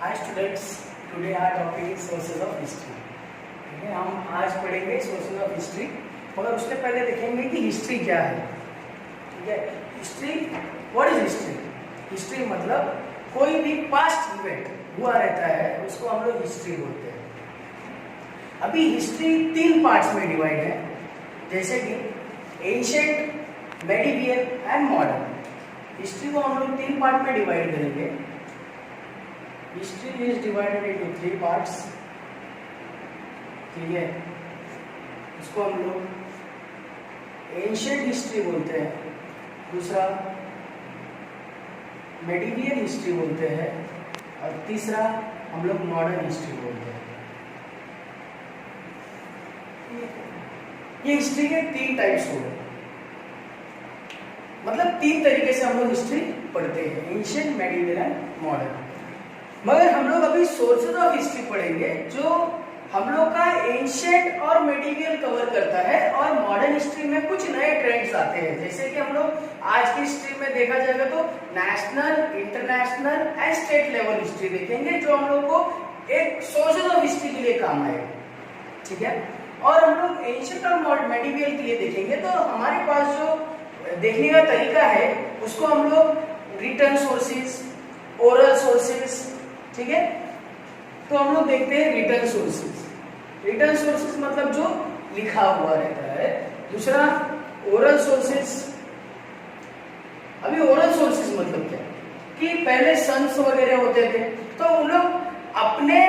Hi students, today our topic is sources of history. ठीक है, हम आज पढ़ेंगे सोर्सेज ऑफ हिस्ट्री, मगर उससे पहले देखेंगे कि हिस्ट्री क्या है। ठीक है, history, what is history? History मतलब कोई भी पास्ट इवेंट हुआ रहता है उसको हम लोग हिस्ट्री बोलते हैं। अभी हिस्ट्री 3 पार्ट्स में डिवाइड है, जैसे कि ancient, medieval and modern. History को हम लोग 3 पार्ट में डिवाइड करेंगे। History is divided into 3 parts. ठीक है, इसको हम लोग एंशिएंट हिस्ट्री बोलते हैं, दूसरा मेडिवियल हिस्ट्री बोलते हैं, और तीसरा हम लोग मॉडर्न हिस्ट्री बोलते हैं। ये हिस्ट्री के 3 टाइप्स हो गए, मतलब 3 तरीके से हम लोग हिस्ट्री पढ़ते हैं, एंशिएंट, मेडिवियल एंड मॉडर्न। मगर हम लोग अभी सोर्सेज ऑफ हिस्ट्री पढ़ेंगे जो हम लोग का एंशिएंट और मेडिवियल कवर करता है, और मॉडर्न हिस्ट्री में कुछ नए ट्रेंड्स आते हैं। जैसे कि हम लोग आज की हिस्ट्री में देखा जाएगा तो national, international and state level history देखेंगे, जो हम लोग को एक सोर्सेज ऑफ हिस्ट्री के लिए काम आएगा। ठीक है, और हम लोग एंशिएंट और मेडिवियल के लिए देखेंगे तो हमारे पास जो देखने का तरीका है उसको हम लोग रिटर्न सोर्सेज, ओरल सोर्सेज, ठीक है, तो हम लोग देखते हैं रिटर्न सोर्सेज। रिटर्न सोर्सेज मतलब जो लिखा हुआ रहता है। दूसरा ओरल सोर्सेज। अभी ओरल सोर्सेज मतलब क्या कि पहले संस वगैरह होते थे तो उन लोग अपने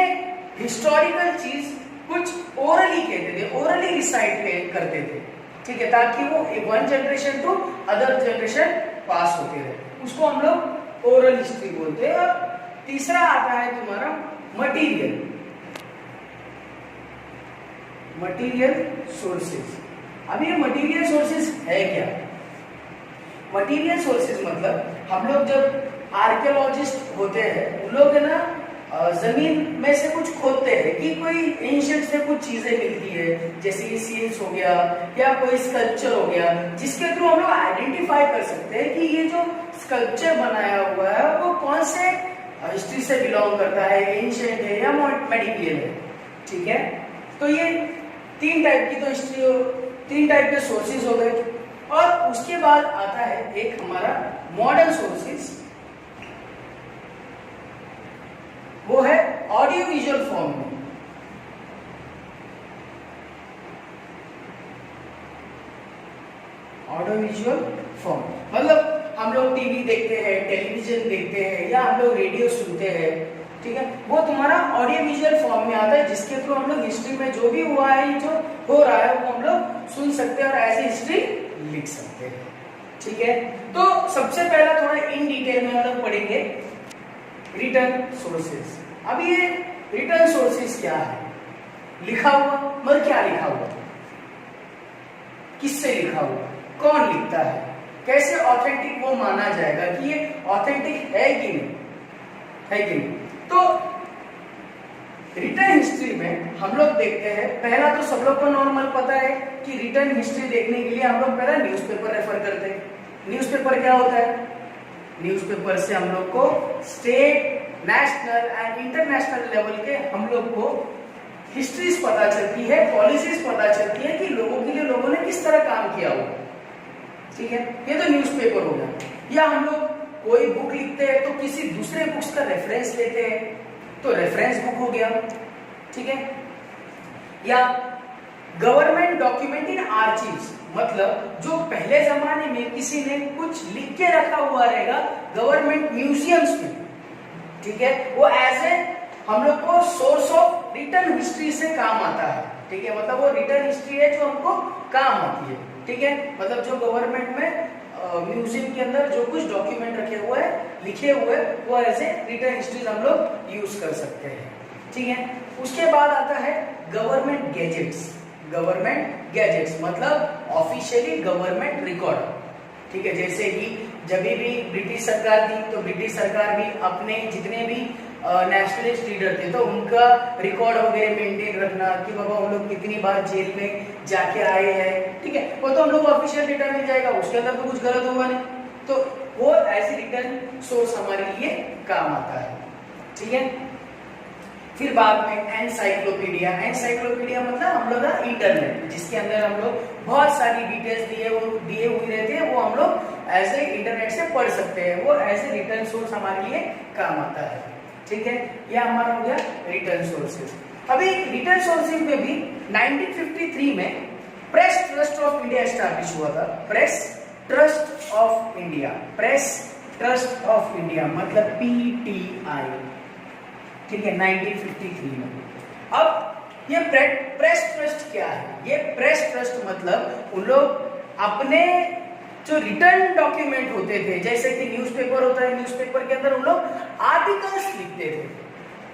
हिस्टोरिकल चीज कुछ ओरली कहते थे, ओरली रिसाइट करते थे। ठीक है, ताकि वो one generation to other generation pass होते रहे, उसको हम लोग ओरल हिस्ट्री बोलते हैं। और तीसरा आता है तुम्हारा मटीरियल, मटीरियल सोर्सेज। अब ये मटीरियल सोर्सेज है क्या? मटीरियल सोर्सेज मतलब हम लोग जब आर्कियोलॉजिस्ट होते हैं उन लोग है ना जमीन में से कुछ खोदते हैं कि कोई एंशिएंट से कुछ चीजें मिलती है, जैसे कि सील्स हो गया या कोई स्कल्पचर हो गया, जिसके थ्रू हम लोग आइडेंटिफाई कर सकते हैं कि ये जो स्कल्पचर बनाया हुआ है वो कौन से हिस्ट्री से बिलोंग करता है, एंशिएंट है या मेडिवियल है। ठीक है, तो ये 3 टाइप की तो हिस्ट्री, 3 टाइप के सोर्सेज हो गए। और उसके बाद आता है एक हमारा मॉडर्न सोर्सेज, वो है ऑडियो विजुअल फॉर्म में। ऑडियो विजुअल फॉर्म मतलब हम लोग टीवी देखते हैं, टेलीविजन देखते हैं या हम लोग रेडियो सुनते हैं। ठीक है, वो तुम्हारा ऑडियो विजुअल फॉर्म में आता है, जिसके थ्रू हम लोग हिस्ट्री में जो भी हुआ है, जो हो रहा है, वो हम लोग सुन सकते हैं और ऐसे हिस्ट्री लिख सकते हैं। ठीक है, तो सबसे पहला थोड़ा इन डिटेल में हम लोग पढ़ेंगे रिटर्न सोर्सेज। अब ये रिटर्न सोर्सेज क्या है? लिखा हुआ, मगर क्या लिखा हुआ, किससे लिखा हुआ, कौन लिखता है, कैसे ऑथेंटिक वो माना जाएगा कि ये ऑथेंटिक है कि नहीं, है कि नहीं। तो रिटर्न हिस्ट्री में हम लोग देखते हैं, पहला तो सब लोग को नॉर्मल पता है कि रिटर्न हिस्ट्री देखने के लिए हम लोग पहला न्यूज़पेपर रेफर करते हैं। न्यूज़पेपर क्या होता है? न्यूज़पेपर से हम लोग को state, national and international level के हम लोग को हिस्ट्रीज पता चलती है, पॉलिसीज पता चलती है कि लोगों के लिए लोगों ने किस तरह काम किया हुआ। ठीक है, ये तो न्यूज़पेपर हो गया। या हम लोग कोई बुक लिखते हैं तो किसी दूसरे बुक्स का रेफरेंस लेते हैं, तो रेफरेंस बुक हो गया। ठीक है, या गवर्नमेंट डॉक्यूमेंट इन आर्चीव्स मतलब जो पहले जमाने में किसी ने कुछ लिख के रखा हुआ रहेगा गवर्नमेंट म्यूजियम्स में। ठीक है, वो एज ए हम लोग को सोर्स ऑफ रिटर्न हिस्ट्री से काम आता है। ठीक है, मतलब वो रिटर्न हिस्ट्री है जो हमको काम आती है। ठीक है, मतलब जो गवर्नमेंट में म्यूजियम के अंदर जो कुछ डॉक्यूमेंट रखे हुए हैं, लिखे हुए, वो ऐसे रिटर्न हिस्ट्रीज हम लोग यूज कर सकते हैं। ठीक है, उसके बाद आता है गवर्नमेंट गैजेट्स। गवर्नमेंट गैजेट्स मतलब ऑफिशियली गवर्नमेंट रिकॉर्ड। ठीक है, जैसे कि जब भी ब्रिटिश सरकार थी तो ब्रिटिश सरकार भी अपने जितने भी नेशनलिस्ट लीडर थे तो उनका रिकॉर्ड वगैरह मेंटेन रखना कि बाबा हम लोग कितनी बार जेल में जाके आए हैं। ठीक है, वो तो हम लोग ऑफिशियल डेटा मिल जाएगा, उसके अंदर तो कुछ गलत होगा नहीं, तो वो ऐसे रिटर्न सोर्स हमारे लिए काम आता है। ठीक है, फिर बाद में एनसाइक्लोपीडिया। एनसाइक्लोपीडिया मतलब हम लोग का इंटरनेट, जिसके अंदर हम लोग बहुत सारी डिटेल्स दिए हुई रहती है, वो हम लोग एज ए इंटरनेट से पढ़ सकते हैं, वो एज ए रिटर्न सोर्स हमारे लिए काम आता है। ठीक है, यह हमारा हो गया रिटर्न सोर्सेज। अभी रिटर्न सोर्सेज में भी 1953 में press trust of India establish हुआ था। Press trust of India, press trust of India मतलब PTI। ठीक है, 1953 में। अब ये प्रेस ट्रस्ट क्या है? ये प्रेस ट्रस्ट मतलब उन लोग अपने जो रिटर्न डॉक्यूमेंट होते थे, जैसे कि न्यूज़पेपर होता है, न्यूज़पेपर के अंदर उन लोग आर्टिकल्स लिखते थे।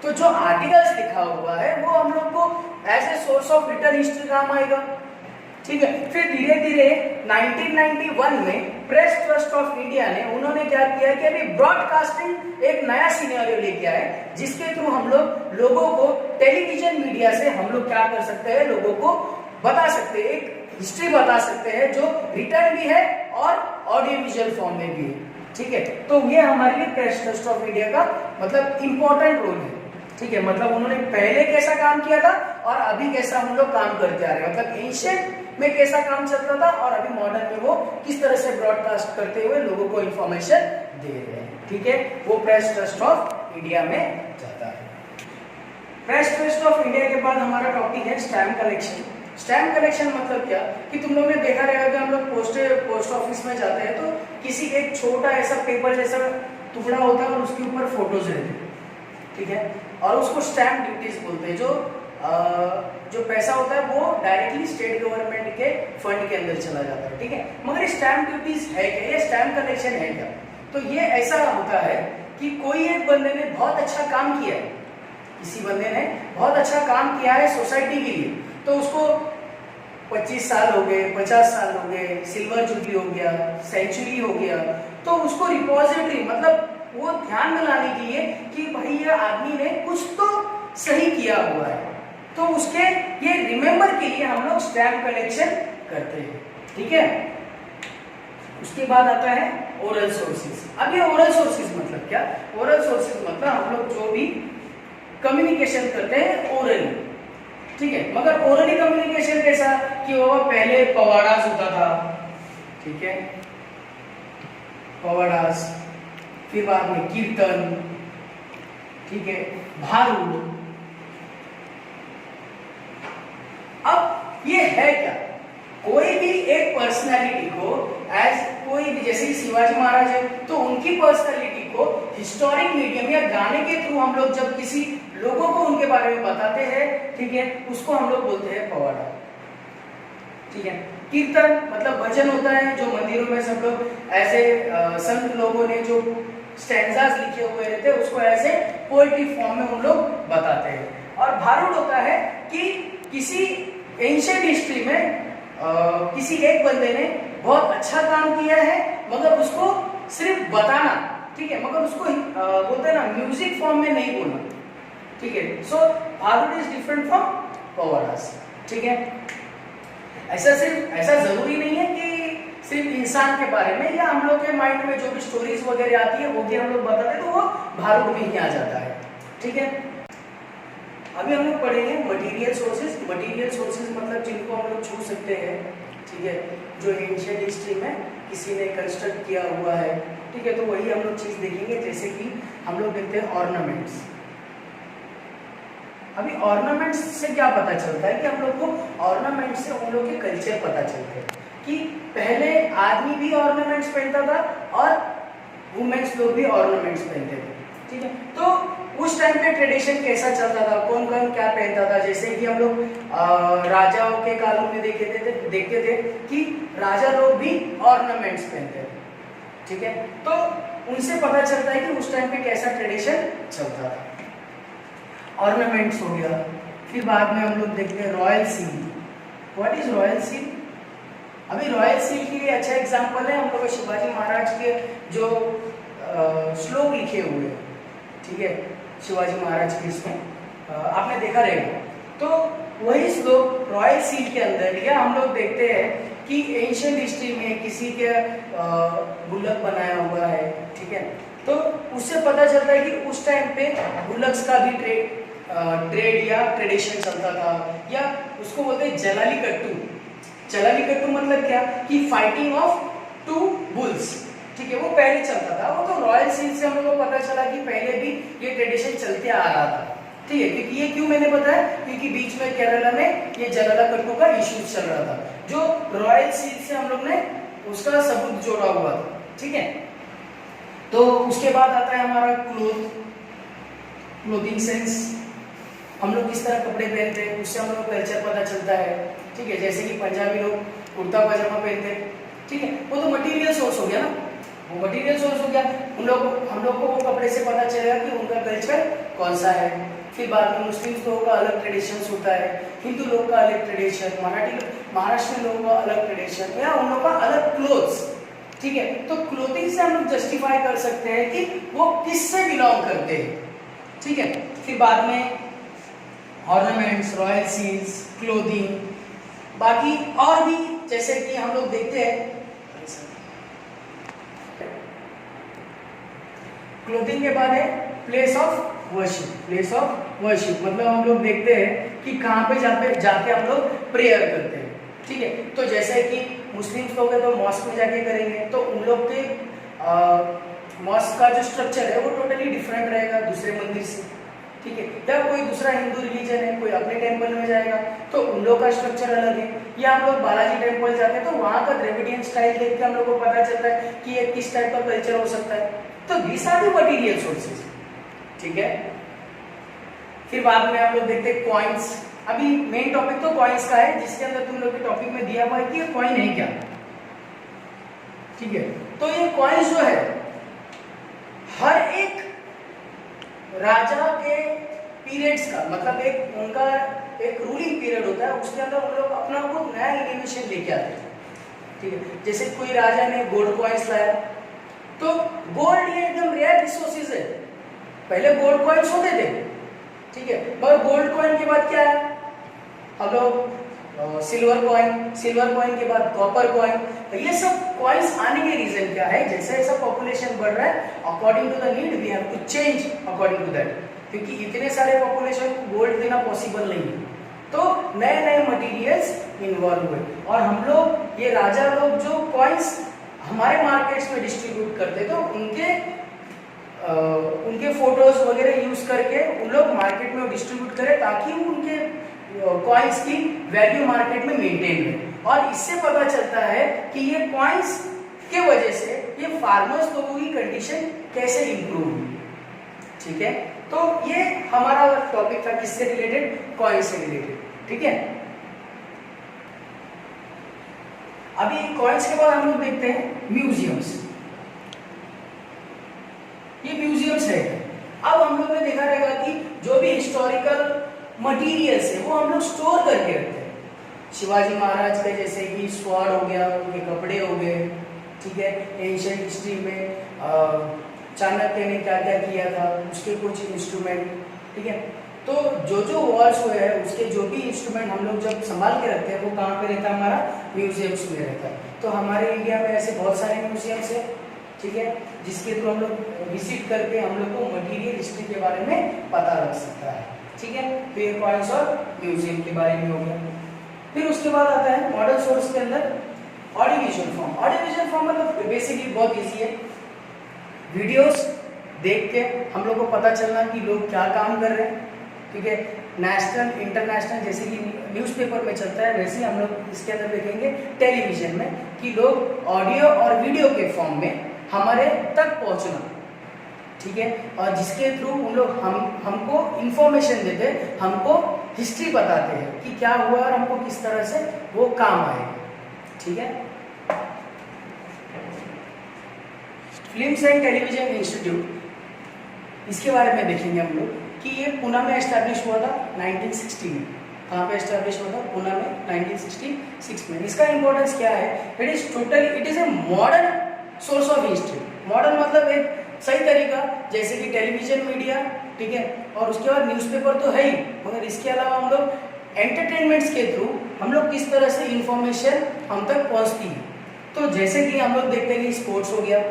तो जो आर्टिकल्स लिखा हुआ है वो हम लोग को as a source of written history काम आएगा। ठीक है, फिर धीरे धीरे 1991 में प्रेस ट्रस्ट ऑफ इंडिया ने उन्होंने क्या किया कि अभी ब्रॉडकास्टिंग एक नया सिनेरियो लेके आए, जिसके थ्रू हम लोग लोगों को टेलीविजन मीडिया से हम लोग क्या कर सकते हैं, लोगों को बता सकते हैं, एक हिस्ट्री बता सकते हैं जो रिटर्न भी है और ऑडियो विजुअल फॉर्म में भी है। ठीक है, तो ये हमारे लिए प्रेस ट्रस्ट ऑफ इंडिया का मतलब इंपॉर्टेंट रोल है। ठीक है, मतलब उन्होंने पहले कैसा काम किया था और अभी कैसा हम लोग काम करते आ रहे हैं, मतलब एंशिएंट में कैसा काम चलता था और अभी मॉडर्न में वो किस तरह से ब्रॉडकास्ट करते हुए लोगों को इंफॉर्मेशन दे रहे हैं। ठीक है, वो प्रेस ट्रस्ट ऑफ इंडिया में जाता है। प्रेस ट्रस्ट ऑफ इंडिया के बाद हमारा टॉपिक है स्टैम्प कलेक्शन। स्टैम्प कलेक्शन मतलब क्या कि तुम लोगों ने देखा रहेगा कि हम लोग पोस्ट ऑफिस में जाते हैं तो किसी एक छोटा ऐसा पेपर जैसा टुकड़ा होता है और उसके ऊपर फोटोज रहते हैं। ठीक है, और उसको स्टैम्प ड्यूटीज बोलते हैं। जो पैसा होता है वो डायरेक्टली स्टेट गवर्नमेंट के फंड के अंदर चला जाता है। ठीक है, मगर स्टैम्प ड्यूटीज है क्या, ये स्टैम्प कलेक्शन है क्या? तो ये ऐसा होता है कि कोई एक बंदे ने बहुत अच्छा काम किया है, किसी बंदे ने बहुत अच्छा काम किया है सोसाइटी के लिए, तो उसको 25 साल हो गए, 50 साल हो गए, सिल्वर जुबली हो गया, सेंचुरी हो गया, तो उसको रिपोजिटरी मतलब वो ध्यान में लाने के लिए कि भाई ये आदमी ने कुछ तो सही किया हुआ है, तो उसके ये रिमेम्बर के लिए हम लोग स्टैम्प कलेक्शन करते हैं। ठीक है, उसके बाद आता है ओरल सोर्सेज। अब ये ओरल सोर्सेज मतलब क्या? ओरल सोर्सेज मतलब हम लोग जो भी कम्युनिकेशन करते हैं ओरली। ठीक है, मगर ओरली कम्युनिकेशन कैसा कि वो पहले पवाडास होता था। ठीक है, पवाडास, फिर बाद में कीर्तन, ठीक है, भारूड। अब ये है क्या? कोई भी एक पर्सनालिटी को एज कोई भी, जैसे शिवाजी महाराज है तो उनकी पर्सनालिटी को हिस्टोरिक मीडियम या गाने के थ्रू हम लोग जब किसी लोगों को उनके बारे में बताते हैं, ठीक है, उसको हम लोग बोलते हैं पवाड़ा। ठीक है, कीर्तन मतलब भजन होता है जो मंदिरों में सब लोग ऐसे संत लोगों ने जो स्टैंजास लिखे हुए रहते हैं उसको ऐसे पोएट्री फॉर्म में उन लोग बताते हैं। और भारूड होता है कि किसी एंशिएंट हिस्ट्री में किसी एक बंदे ने बहुत अच्छा काम किया है मगर उसको सिर्फ बताना, ठीक है, मगर उसको बोलते हैं ना म्यूजिक फॉर्म में नहीं बोलना। ठीक है, सो भारूड इज डिफरेंट फ्रॉम पवाडास। ठीक है, ऐसा जरूरी नहीं है कि सिर्फ इंसान के बारे में या हम लोग के माइंड में जो भी स्टोरीज वगैरह आती है वो भी हम लोग बताते हैं तो वो भारूड में ही आ जाता है। ठीक है, अभी हम लोग पढ़ेंगे मटेरियल सोर्सेज। मटेरियल सोर्सेज मतलब जिनको हम लोग छू सकते हैं, ठीक है, जो एंशिएंट हिस्ट्री में किसी ने कंस्ट्रक्ट किया हुआ है। ठीक है, तो वही हम लोग चीज देखेंगे, जैसे कि हम लोग देखते हैं ऑर्नामेंट्स। अभी ऑर्नामेंट्स से क्या पता चलता है कि हम लोग को ऑर्नामेंट से उन लोग के कल्चर पता चलते हैं कि पहले आदमी भी ऑर्नामेंट्स पहनता था और वुमेन्स लोग भी ऑर्नामेंट्स पहनते थे। ठीक है, तो उस टाइम पे ट्रेडिशन कैसा चलता था, कौन कौन क्या पहनता था, जैसे कि हम लोग राजाओं के कालों में देखते थे कि राजा लोग भी ऑर्नामेंट्स पहनते थे। ठीक है, तो उनसे पता चलता है कि उस टाइम पे कैसा ट्रेडिशन चलता था। ऑर्नामेंट्स हो गया, फिर बाद में हम लोग देखते हैं royal seal. What is royal seal? अभी रॉयल सील के लिए अच्छा एग्जांपल है हम लोग शिवाजी महाराज के जो श्लोक लिखे हुए हैं। ठीक है, शिवाजी महाराज के इसमें आपने देखा रहेगा, तो वही श्लोक रॉयल सील के अंदर या हम लोग देखते हैं कि एंशिएंट हिस्ट्री में किसी के गुल्लक बनाया हुआ है। ठीक है, तो उससे पता चलता है कि उस टाइम पे गुल्लक्स का भी ट्रेड ट्रेड या ट्रेडिशन चलता था, या उसको बोलते हैं जलाली कट्टू। जलाली कट्टू मतलब क्या कि फाइटिंग ऑफ टू बुल्स, ठीक है, वो पहले चलता था। वो तो रॉयल सील से हम लोग को पता चला कि पहले भी ये ट्रेडिशन चलते आ रहा था, ठीक है। क्योंकि ये क्यों मैंने बताया, क्योंकि बीच में केरला में ये जलाला कट्टू का इश्यू चल रहा था, जो रॉयल सील से हम लोग ने उसका सबूत जोड़ा हुआ था, ठीक है। तो उसके बाद आता है हमारा क्लोथिंग सेंस, हम लोग किस तरह कपड़े पहनते हैं उससे हम लोग कल्चर पता चलता है, ठीक है। जैसे कि पंजाबी लोग कुर्ता पजामा पहनते हैं, ठीक है, वो तो मटेरियल सोर्स हो गया ना, वो मटेरियल सोर्स हो गया। हम लोग को वो कपड़े से पता चलेगा कि उनका कल्चर कौन सा है। फिर बाद में मुस्लिम लोगों का अलग ट्रेडिशंस होता है, हिंदू लोग का अलग ट्रेडिशन, महाराष्ट्र लोगों का अलग ट्रेडिशन, या उन लोगों का अलग क्लोथ्स, ठीक है। तो क्लोथिंग से हम लोग जस्टिफाई कर सकते हैं कि वो किससे बिलोंग करते हैं, ठीक है। फिर बाद में ऑर्नामेंट्स, रॉयल सील्स, क्लोथिंग, बाकी और भी जैसे कि हम लोग देखते हैं क्लोथिंग के बाद है place of worship. Place of worship मतलब हम लोग देखते हैं कि कहाँ पे जाके हम लोग प्रेयर करते हैं, ठीक है। तो जैसे कि मुस्लिम्स लोग हैं तो मॉस्क में जाके करेंगे, तो उन लोग के मॉस्क का जो स्ट्रक्चर है वो टोटली डिफरेंट रहेगा दूसरे मंदिर से, ठीक है। या कोई दूसरा हिंदू रिलीजन है, कोई अपने टेम्पल में जाएगा तो उन लोग का स्ट्रक्चर अलग है। या हम लोग बालाजी टेम्पल जाते हैं तो वहाँ का द्रविडियन स्टाइल देख के हम लोग को पता चलता है कि ये किस टाइप का कल्चर हो सकता है। तो this are the material sources, ठीक है। फिर बाद में हम लोग देखते हैं कॉइन्स। अभी मेन टॉपिक तो कॉइन्स का है, जिसके अंदर तुम लोग के टॉपिक में दिया हुआ है कि ये कॉइन है क्या, ठीक है। तो ये कॉइन्स जो है हर एक राजा के पीरियड्स का मतलब एक उनका एक रूलिंग पीरियड होता है, उसके अंदर उन लोग अपना को नया इनोवेशन लेके आते हैं, ठीक है। जैसे कोई राजा ने गोल्ड कॉइन्स लाया, तो गोल्ड ये एकदम रेयर रिसोर्सेज है, पहले गोल्ड कॉइन्स होते थे, ठीक है। मगर गोल्ड कॉइन के बाद क्या है, हम लोग सिल्वर कॉइन के बाद कॉपर कॉइन। ये सब कॉइन्स आने के रीजन क्या है, जैसे जैसा पॉपुलेशन बढ़ रहा है according to the need we have to change according to that, क्योंकि इतने सारे पॉपुलेशन को गोल्ड देना पॉसिबल नहीं है, तो नए नए मटेरियल्स इन्वॉल्व हुए। और हम लोग ये राजा लोग जो कॉइन्स हमारे मार्केट्स में डिस्ट्रीब्यूट करते तो उनके फोटोज वगैरह यूज करके उन लोग मार्केट में डिस्ट्रीब्यूट करें ताकि उनके कॉइन्स की वैल्यू मार्केट में मेंटेन रहे। और इससे पता चलता है कि ये कॉइन्स के वजह से ये फार्मर्स लोगों की कंडीशन कैसे इंप्रूव हुई, ठीक है। तो ये हमारा टॉपिक था किससे रिलेटेड, कॉइन्स से रिलेटेड, ठीक है। अभी कॉइन्स के बाद हम लोग देखते हैं म्यूजियम्स। ये म्यूजियम्स है। अब हम लोग ने देखा रहेगा कि जो भी हिस्टोरिकल मटेरियल्स है वो हम लोग स्टोर करके रखते हैं। शिवाजी महाराज के जैसे कि स्वॉर्ड हो गया, उनके कपड़े हो गए, ठीक है। एंशिएंट हिस्ट्री में चाणक्य ने क्या क्या किया था उसके कुछ इंस्ट्रूमेंट, ठीक है। तो जो वॉल्स हुए हैं उसके जो भी इंस्ट्रूमेंट हम लोग जब संभाल के रखते हैं वो कहाँ पे रहता है, हमारा म्यूजियम्स में रहता है। तो हमारे इंडिया में ऐसे बहुत सारे म्यूजियम्स है, ठीक है, जिसके थ्रू हम लोग विजिट करके हम लोग को मटेरियल हिस्ट्री के बारे में पता लग सकता है, ठीक है। तो ये कॉइन्स और म्यूजियम के बारे में हो गया। फिर उसके बाद आता है मॉडल सोर्स के अंदर ऑडियोविजुअल फॉर्म। ऑडियोविजुअल फॉर्म मतलब बेसिकली बहुत इजी है, वीडियोस देख के हम लोग को पता चलना कि लोग क्या काम कर रहे हैं, ठीक है। नेशनल इंटरनेशनल जैसे कि न्यूज़पेपर में चलता है वैसे ही हम लोग इसके अंदर देखेंगे टेलीविजन में कि लोग ऑडियो और वीडियो के फॉर्म में हमारे तक पहुंचना, ठीक है। और जिसके थ्रू उन लोग हमको इंफॉर्मेशन देते हैं, हमको हिस्ट्री बताते हैं कि क्या हुआ और हमको किस तरह से वो काम आए, ठीक है। फिल्म्स एंड टेलीविजन इंस्टीट्यूट, इसके बारे में देखेंगे हम लोग कि ये पुणे में एस्टैब्लिश हुआ था 1960 में। कहाँ पे एस्टैब्लिश हुआ था, पुणे में 1966 में। इसका इंपॉर्टेंस क्या है, it is a modern source of history. Modern मतलब एक सही तरीका, जैसे कि टेलीविजन मीडिया, ठीक है, और उसके बाद न्यूज़पेपर तो है ही, मगर इसके अलावा हम लोग एंटरटेनमेंट्स के थ्रू हम लोग किस तरह से इंफॉर्मेशन हम तक पहुंचती है। तो जैसे कि हम लोग देखते हैं कि स्पोर्ट्स हो गया,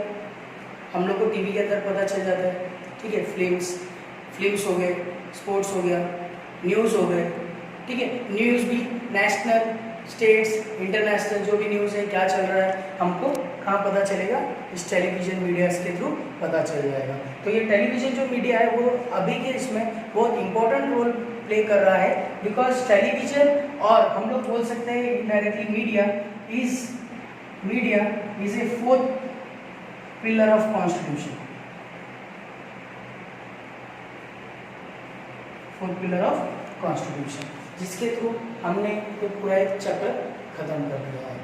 हम लोग को टीवी के अंदर पता चल जाता है, ठीक है। फिल्म्स हो गए, स्पोर्ट्स हो गया, न्यूज़ हो गए, ठीक है। न्यूज़ भी नेशनल, स्टेट्स, इंटरनेशनल जो भी न्यूज़ है, क्या चल रहा है, हमको कहाँ पता चलेगा, इस टेलीविजन मीडियाज के थ्रू पता चल जाएगा। तो ये टेलीविजन जो मीडिया है वो अभी के इसमें बहुत इंपॉर्टेंट रोल प्ले कर रहा है, बिकॉज टेलीविजन, और हम लोग बोल सकते हैं indirectly media is a fourth pillar of constitution, fourth pillar of constitution, जिसके थ्रू हमने ये पूरा एक चक्र खत्म कर दिया है।